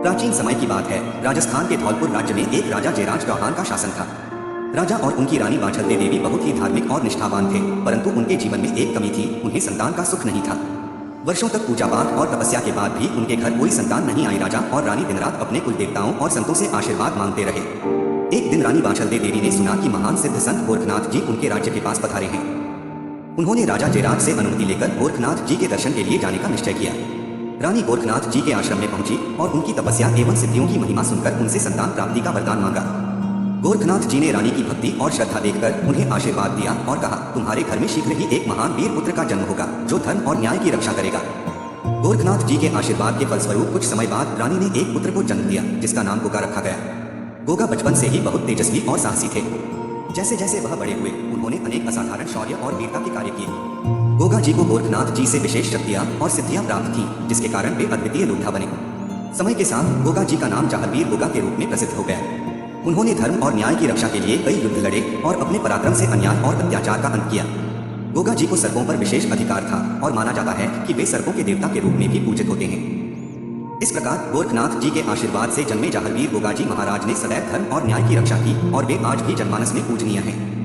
प्राचीन समय की बात है। राजस्थान के धौलपुर राज्य में एक राजा जयराज चौहान का शासन था। राजा और उनकी रानी वाछलदेवी देवी बहुत ही धार्मिक और निष्ठावान थे, परंतु उनके जीवन में एक कमी थी, उन्हें संतान का सुख नहीं था। वर्षों तक पूजा पाठ और तपस्या के बाद भी उनके घर कोई संतान नहीं आई। राजा और रानी दिन रात अपने कुल देवताओं और संतों से आशीर्वाद मांगते रहे। एक दिन रानी वाछलदेवी देवी ने सुना कि महान सिद्ध संत गोरखनाथ जी उनके राज्य के पास पधारे हैं। उन्होंने राजा जयराज से अनुमति लेकर गोरखनाथ जी के दर्शन के लिए जाने का निश्चय किया। रानी गोरखनाथ जी के आश्रम में पहुंची और उनकी तपस्या एवं सिद्धियों की महिमा सुनकर उनसे संतान प्राप्ति का वरदान मांगा। गोरखनाथ जी ने रानी की भक्ति और श्रद्धा देखकर उन्हें आशीर्वाद दिया और कहा, तुम्हारे घर में शीघ्र ही एक महान वीर पुत्र का जन्म होगा, जो धर्म और न्याय की रक्षा करेगा। गोरखनाथ जी के आशीर्वाद के फलस्वरूप कुछ समय बाद रानी ने एक पुत्र को जन्म दिया, जिसका नाम गोगा रखा गया। गोगा बचपन से ही बहुत तेजस्वी और साहसी थे। जैसे जैसे वह बड़े हुए, उन्होंने अनेक असाधारण शौर्य और वीरता के कार्य किए। गोगा जी को गोरखनाथ जी से विशेष शक्तियां और सिद्धियां प्राप्त थीं, जिसके कारण वे अद्वितीय योद्धा बने। समय के साथ गोगा जी का नाम जाहलवीर गोगा के रूप में प्रसिद्ध हो गया। उन्होंने धर्म और न्याय की रक्षा के लिए कई युद्ध लड़े और अपने पराक्रम से अन्याय और अत्याचार का अंत किया। गोगा जी को सर्पों पर विशेष अधिकार था और माना जाता है कि वे सर्पों के देवता के रूप में भी पूजित होते हैं। इस प्रकार गोरखनाथ जी के आशीर्वाद से जन्मे जाहलवीर गोगा जी महाराज ने सदैव धर्म और न्याय की रक्षा की और वे आज भी जनमानस में पूजनीय हैं।